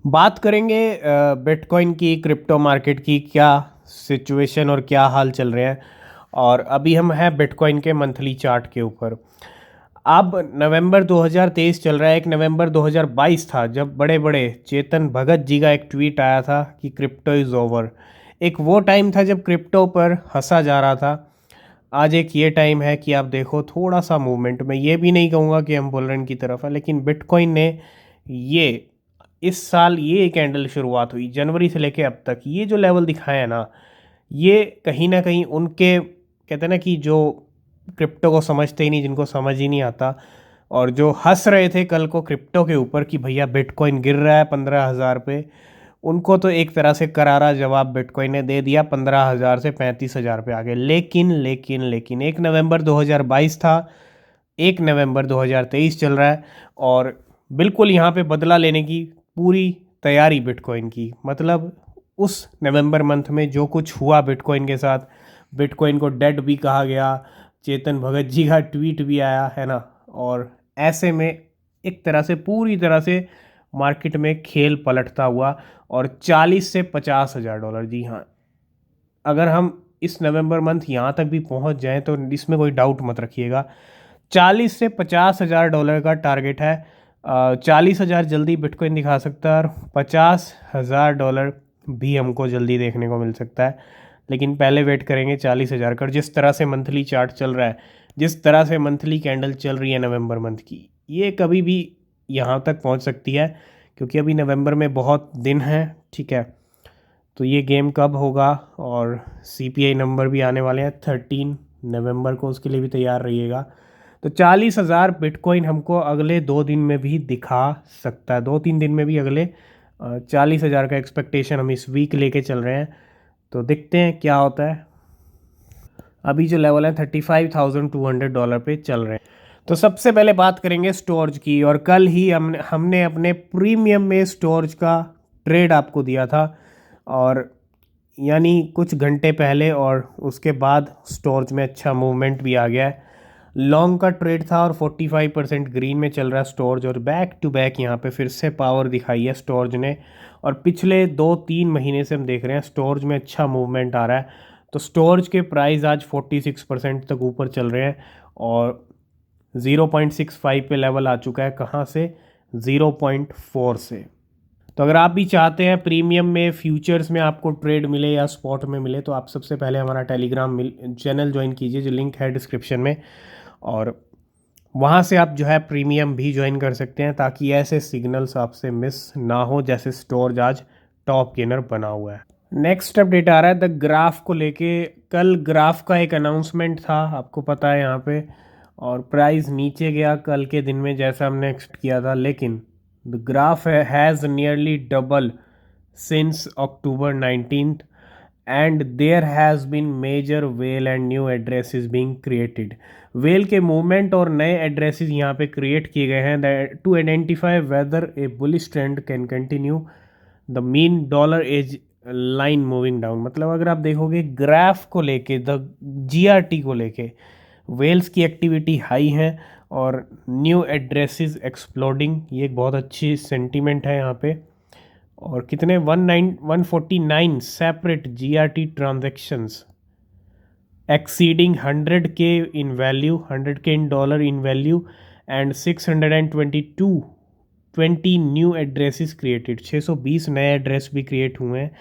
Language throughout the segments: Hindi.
बात करेंगे बिटकॉइन की, क्रिप्टो मार्केट की क्या सिचुएशन और क्या हाल चल रहे हैं। और अभी हम हैं बिटकॉइन के मंथली चार्ट के ऊपर। अब नवंबर 2023 चल रहा है। 1 नवंबर 2022 था जब बड़े बड़े चेतन भगत जी का एक ट्वीट आया था कि क्रिप्टो इज़ ओवर। एक वो टाइम था जब क्रिप्टो पर हंसा जा रहा था। आज एक ये टाइम है कि आप देखो थोड़ा सा मूवमेंट। मैं ये भी नहीं कहूँगा कि हम बुलरन की तरफ है, लेकिन बिटकॉइन ने ये इस साल ये कैंडल शुरुआत हुई जनवरी से लेके अब तक ये जो लेवल दिखाया है ना, ये कहीं ना कहीं उनके कहते हैं ना कि जो क्रिप्टो को समझते ही नहीं, जिनको समझ ही नहीं आता, और जो हंस रहे थे कल को क्रिप्टो के ऊपर कि भैया बिटकॉइन गिर रहा है 15,000 पे, उनको तो एक तरह से करारा जवाब बिटकॉइन ने दे दिया। 15,000 से 35,000 पे आ गए। लेकिन लेकिन लेकिन 1 नवंबर 2022 था, 1 नवंबर 2023 चल रहा है, और बिल्कुल यहाँ पे बदला लेने की पूरी तैयारी बिटकॉइन की। मतलब उस नवंबर मंथ में जो कुछ हुआ बिटकॉइन के साथ, बिटकॉइन को डेड भी कहा गया, चेतन भगत जी का ट्वीट भी आया है ना। और ऐसे में एक तरह से पूरी तरह से मार्केट में खेल पलटता हुआ, और 40 से 50 हज़ार डॉलर, जी हाँ, अगर हम इस नवंबर मंथ यहाँ तक भी पहुँच जाएं तो इसमें कोई डाउट मत रखिएगा। 40 से 50 हज़ार डॉलर का टारगेट है। 40 हज़ार जल्दी बिटकॉइन दिखा सकता है, और 50 हज़ार डॉलर भी हमको जल्दी देखने को मिल सकता है। लेकिन पहले वेट करेंगे 40 हज़ार का। जिस तरह से मंथली चार्ट चल रहा है, जिस तरह से मंथली कैंडल चल रही है नवंबर मंथ की, ये कभी भी यहाँ तक पहुँच सकती है, क्योंकि अभी नवंबर में बहुत दिन हैं। ठीक है, तो ये गेम कब होगा, और सीपीआई नंबर भी आने वाले हैं 13 नवंबर को, उसके लिए भी तैयार रहिएगा। तो 40 हज़ार बिटकॉइन हमको अगले 2 दिन में भी दिखा सकता है, 2-3 दिन में भी। अगले 40 हज़ार का एक्सपेक्टेशन हम इस वीक लेके चल रहे हैं, तो देखते हैं क्या होता है। अभी जो लेवल है $35,200 पे चल रहे हैं। तो सबसे पहले बात करेंगे स्टोरेज की, और कल ही हमने अपने प्रीमियम में स्टोरेज का ट्रेड आपको दिया था, और यानी कुछ घंटे पहले, और उसके बाद स्टोरेज में अच्छा मूवमेंट भी आ गया है। लॉन्ग का ट्रेड था और 45% ग्रीन में चल रहा है स्टोरेज, और बैक टू बैक यहाँ पे फिर से पावर दिखाई है स्टोरेज ने। और पिछले 2-3 महीने से हम देख रहे हैं स्टोरेज में अच्छा मूवमेंट आ रहा है। तो स्टोरेज के प्राइस आज 46% तक ऊपर चल रहे हैं, और 0.65 पे लेवल आ चुका है। कहाँ से? 0.4 से। तो अगर आप भी चाहते हैं प्रीमियम में फ्यूचर्स में आपको ट्रेड मिले या स्पॉट में मिले, तो आप सबसे पहले हमारा टेलीग्राम चैनल ज्वाइन कीजिए, जो लिंक है डिस्क्रिप्शन में। और वहाँ से आप जो है प्रीमियम भी ज्वाइन कर सकते हैं, ताकि ऐसे सिग्नल्स आपसे मिस ना हो जैसे स्टोरेज आज टॉप गेनर बना हुआ है। नेक्स्ट अपडेट आ रहा है द ग्राफ को लेके। कल ग्राफ का एक अनाउंसमेंट था, आपको पता है यहाँ पे, और प्राइस नीचे गया कल के दिन में जैसा हमने एक्सपेक्ट किया था। लेकिन the graph has nearly double since October 19th, and there has been major whale and new addresses being created. Whale के मूवमेंट और नए एड्रेसेस यहाँ पे क्रिएट किए गए हैं to identify whether a bullish trend can continue. The mean dollar age line moving down. मतलब अगर आप देखोगे ग्राफ को लेके, द जीआरटी को लेके, वेल्स की एक्टिविटी हाई है, और न्यू एड्रेसेस एक्सप्लोडिंग, ये एक बहुत अच्छी सेंटीमेंट है यहाँ पे। और कितने 149 separate GRT transactions exceeding 100K in value, 100K in dollar in value, and 620 new addresses created. 620 नए एड्रेस भी क्रिएट हुए हैं।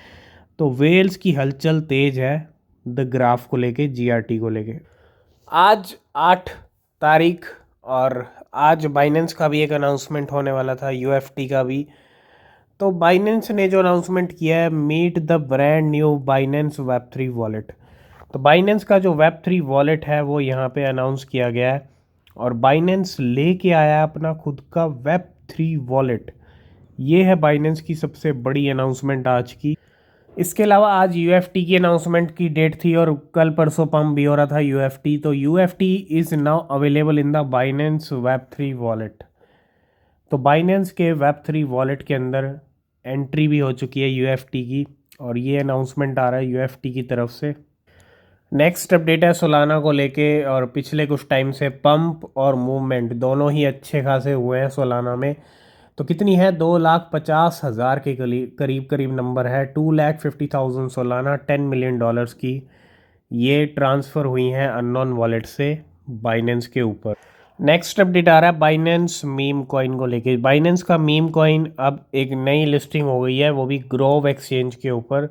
तो वेल्स की हलचल तेज है द ग्राफ को लेके, जीआरटी को लेके। आज 8 तारीख, और आज बाइनेंस का भी एक अनाउंसमेंट होने वाला था, यूएफटी का भी। तो बाइनेंस ने जो अनाउंसमेंट किया है, meet the brand new Binance web 3 wallet. तो बाइनेंस का जो वेब 3 वॉलेट है वो यहाँ पे अनाउंस किया गया है, और बाइनेंस लेके आया है अपना खुद का वेब 3 वॉलेट। ये है बाइनेंस की सबसे बड़ी अनाउंसमेंट आज की। इसके अलावा आज यूएफटी की अनाउंसमेंट की डेट थी, और कल परसों पम्प भी हो रहा था यूएफटी। तो UFT is now available in the Binance web 3 wallet. तो बाइनेंस के वेब 3 वॉलेट के अंदर एंट्री भी हो चुकी है यूएफटी की, और ये अनाउंसमेंट आ रहा है यूएफटी की तरफ से। नेक्स्ट अपडेट है सोलाना को लेके, और पिछले कुछ टाइम से पंप और मूवमेंट दोनों ही अच्छे खासे हुए हैं सोलाना में। तो कितनी है, 2,50,000 के करीब करीब नंबर है। 2,50,000 सोलाना, $10 मिलियन की ये ट्रांसफ़र हुई हैं अननोन वॉलेट से बाइनेंस के ऊपर। नेक्स्ट अपडेट आ रहा है बाइनेंस मीम कॉइन को लेके। बाइनेंस का मीम कॉइन अब एक नई लिस्टिंग हो गई है, वो भी ग्रोव एक्सचेंज के ऊपर।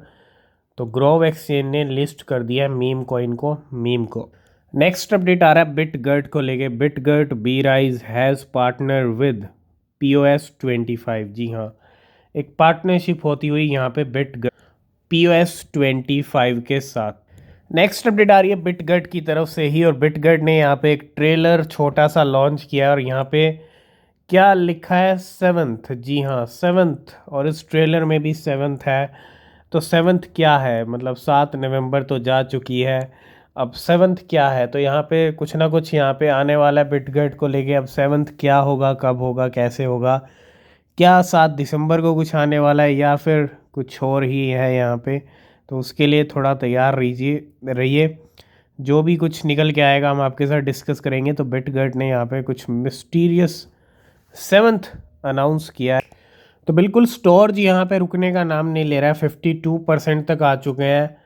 तो ग्रोव एक्सचेंज ने लिस्ट कर दिया है मीम कॉइन को, मीम को। नेक्स्ट अपडेट आ रहा है बिटगर्ट को लेके। Bitgert Brise has partner with POS25। जी हाँ, एक पार्टनरशिप होती हुई यहाँ पे बिटगर्ट POS25 के साथ। नेक्स्ट अपडेट आ रही है बिटगर्ट की तरफ से ही, और बिटगर्ट ने यहाँ पे एक ट्रेलर छोटा सा लॉन्च किया, और यहाँ पे क्या लिखा है, 7th। जी हाँ, 7th, और इस ट्रेलर में भी 7th है। तो 7th क्या है, मतलब 7 नवंबर तो जा चुकी है, अब 7th क्या है। तो यहाँ पे कुछ ना कुछ यहाँ पे आने वाला है बिटगर्ट को लेके। अब 7th क्या होगा, कब होगा, कैसे होगा, क्या 7 दिसंबर को कुछ आने वाला है या फिर कुछ और ही है यहाँ पे। तो उसके लिए थोड़ा तैयार रहिए। जो भी कुछ निकल के आएगा हम आपके साथ डिस्कस करेंगे। तो बिटगर्ट ने यहाँ पे कुछ मिस्टीरियस 7th अनाउंस किया है। तो बिल्कुल स्टोर जी यहाँ पे रुकने का नाम नहीं ले रहा है। 52% तक आ चुके हैं,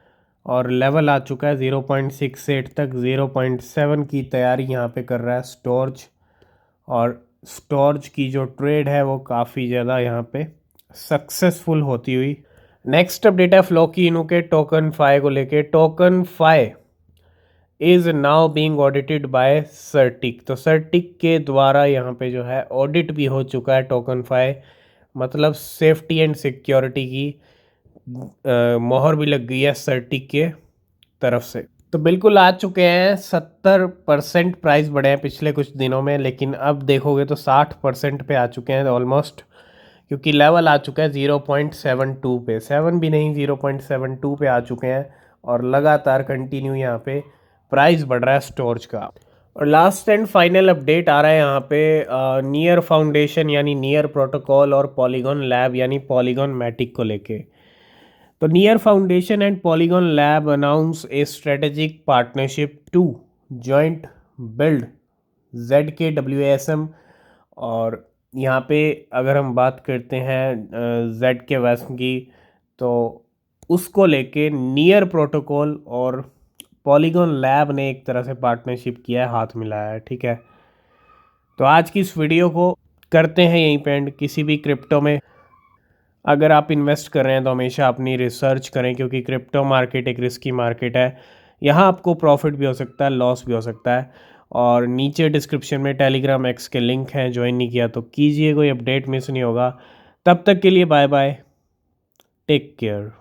और लेवल आ चुका है 0.68 तक। 0.7 की तैयारी यहाँ पे कर रहा है स्टोर्ज, और स्टोर्ज की जो ट्रेड है वो काफ़ी ज़्यादा यहाँ पे सक्सेसफुल होती हुई। नेक्स्ट अपडेट है फ्लोकी इनू के टोकन फाई को लेके। TokenFi is now being audited by Certik. तो सर्टिक के द्वारा यहाँ पे जो है ऑडिट भी हो चुका है टोकन फाई, मतलब सेफ्टी एंड सिक्योरिटी की मोहर भी लग गई है सर्टिक के तरफ से। तो बिल्कुल आ चुके हैं, 70% प्राइस बढ़े हैं पिछले कुछ दिनों में, लेकिन अब देखोगे तो 60% पे आ चुके हैं ऑलमोस्ट, क्योंकि लेवल आ चुका है 0.72 पे। 7 भी नहीं, 0.72 पे आ चुके हैं, और लगातार कंटिन्यू यहाँ पे प्राइस बढ़ रहा है स्टोर्ज का। और लास्ट एंड फाइनल अपडेट आ रहा है यहाँ पे नियर फाउंडेशन यानी नियर प्रोटोकॉल और पॉलीगॉन लैब यानी पॉलीगॉन मैटिक को लेके। तो Near Foundation and Polygon lab announce a strategic partnership to joint build ZKWASM। और यहाँ पे अगर हम बात करते हैं ZKWASM की, तो उसको लेके नियर प्रोटोकॉल और पॉलीगॉन लैब ने एक तरह से पार्टनरशिप किया है, हाथ मिलाया है, ठीक है। तो आज की इस वीडियो को करते हैं यहीं पे एंड। किसी भी क्रिप्टो में अगर आप इन्वेस्ट कर रहे हैं तो हमेशा अपनी रिसर्च करें, क्योंकि क्रिप्टो मार्केट एक रिस्की मार्केट है। यहाँ आपको प्रॉफिट भी हो सकता है, लॉस भी हो सकता है। और नीचे डिस्क्रिप्शन में टेलीग्राम एक्स के लिंक हैं, ज्वाइन नहीं किया तो कीजिए, कोई अपडेट मिस नहीं होगा। तब तक के लिए बाय बाय, टेक केयर।